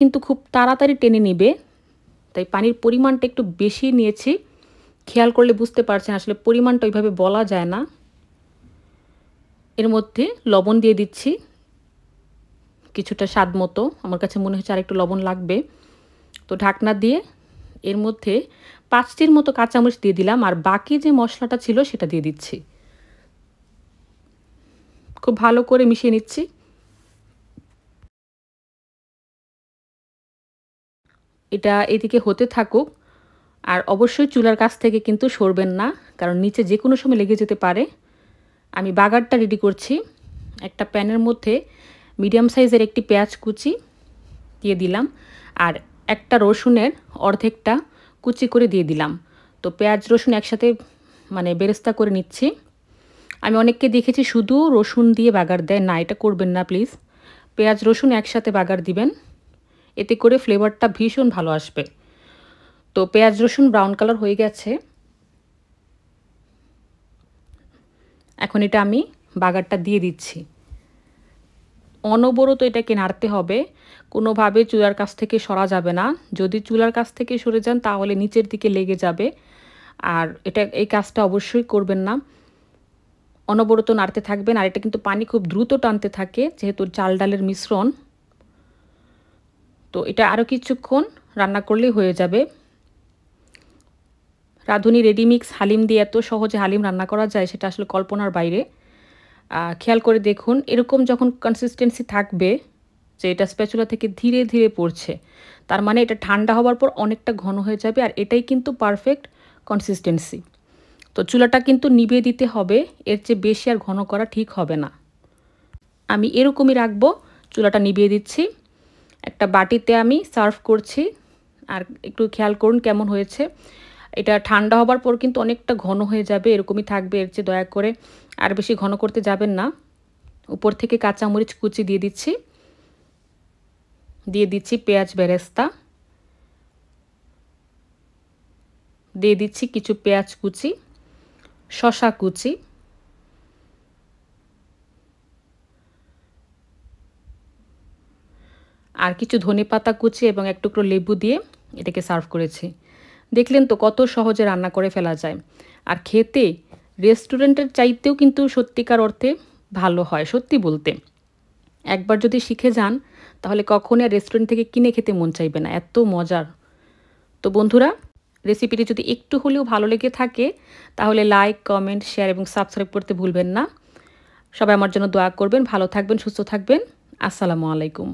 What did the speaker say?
কিন্তু খুব তাড়াতাড়ি টেনে নিবে, তাই পানির পরিমাণটা একটু বেশি নিয়েছি। খেয়াল করলে বুঝতে পারছেন আসলে পরিমাণটা ওইভাবে বলা যায় না। এর মধ্যে লবণ দিয়ে দিচ্ছি কিছুটা স্বাদ মতো, আমার কাছে মনে হচ্ছে আরেকটু লবণ লাগবে। তো ঢাকনা দিয়ে এর মধ্যে 5টির মতো কাঁচামরিচ দিয়ে দিলাম, আর বাকি যে মশলাটা ছিল সেটা দিয়ে দিচ্ছি। খুব ভালো করে মিশিয়ে নিচ্ছি। এটা এদিকে হতে থাকুক, আর অবশ্যই চুলার কাছ থেকে কিন্তু সরবেন না, কারণ নিচে যে কোনো সময় লেগে যেতে পারে। আমি বাগারটা রেডি করছি। একটা প্যানের মধ্যে মিডিয়াম সাইজের একটি পেঁয়াজ কুচি দিয়ে দিলাম, আর একটা রসুনের অর্ধেকটা কুচি করে দিয়ে দিলাম। তো পেঁয়াজ রসুন একসাথে বেরেস্তা করে নিচ্ছি। আমি অনেককে দেখেছি শুধু রসুন দিয়ে বাগার দেয়, না এটা করবেন না প্লিজ। পেঁয়াজ রসুন একসাথে বাগার দিবেন, এতে করে ফ্লেভারটা ভীষণ ভালো আসবে। তো পেঁয়াজ রসুন ব্রাউন কালার হয়ে গেছে, এখন এটা আমি বাগারটা দিয়ে দিচ্ছি। অনবরত এটাকে নাড়তে হবে, কোনোভাবে চুলার কাছ থেকে সরা যাবে না। যদি চুলার কাছ থেকে সরে যান তাহলে নিচের দিকে লেগে যাবে, আর এই কাজটা অবশ্যই করবেন না। অনবরত নাড়তে থাকবেন, আর এটা কিন্তু পানি খুব দ্রুত টানতে থাকে যেহেতু চাল ডালের মিশ্রণ। তো এটা আরও কিছুক্ষণ রান্না করলেই হয়ে যাবে। রাঁধুনি রেডিমিক্স হালিম দিয়ে এত সহজে হালিম রান্না করা যায় সেটা আসলে কল্পনার বাইরে। খেয়াল করে দেখুন, এরকম যখন কনসিস্টেন্সি থাকবে যে এটা স্প্যাচুলা থেকে ধীরে ধীরে পড়ছে, তার মানে এটা ঠান্ডা হওয়ার পর অনেকটা ঘন হয়ে যাবে, আর এটাই কিন্তু পারফেক্ট কনসিস্টেন্সি। তো চুলাটা কিন্তু নিভিয়ে দিতে হবে, এর চেয়ে বেশি আর ঘন করা ঠিক হবে না। আমি এরকমই রাখবো, চুলাটা নিভিয়ে দিচ্ছি। একটা বাটিতে আমি সার্ভ করছি, আর একটু খেয়াল করুন কেমন হয়েছে। এটা ঠান্ডা হবার পর কিন্তু অনেকটা ঘন হয়ে যাবে, এরকমই থাকবে, এর চেয়ে দয়া করে আর বেশি ঘন করতে যাবেন না। উপর থেকে কাঁচামরিচ কুচি দিয়ে দিচ্ছি পেঁয়াজ বেরেস্তা, দিয়ে দিচ্ছি কিছু পেঁয়াজ কুচি, শসা কুচি, আর কিছু ধনেপাতা কুচি এবং এক টুকরো লেবু দিয়ে এটাকে সার্ভ করেছি। দেখলেন তো কত সহজে রান্না করে ফেলা যায়, আর খেতে রেস্টুরেন্টের চাইতেও কিন্তু সত্যিকার অর্থে ভালো হয়। সত্যি বলতে একবার যদি শিখে যান তাহলে কখনই আর রেস্টুরেন্ট থেকে কিনে খেতে মন চাইবে না, এত মজার। তো বন্ধুরা, রেসিপিটি যদি একটু হলেও ভালো লেগে থাকে তাহলে লাইক, কমেন্ট, শেয়ার এবং সাবস্ক্রাইব করতে ভুলবেন না। সবাই আমার জন্য দোয়া করবেন। ভালো থাকবেন, সুস্থ থাকবেন। আসসালামু আলাইকুম।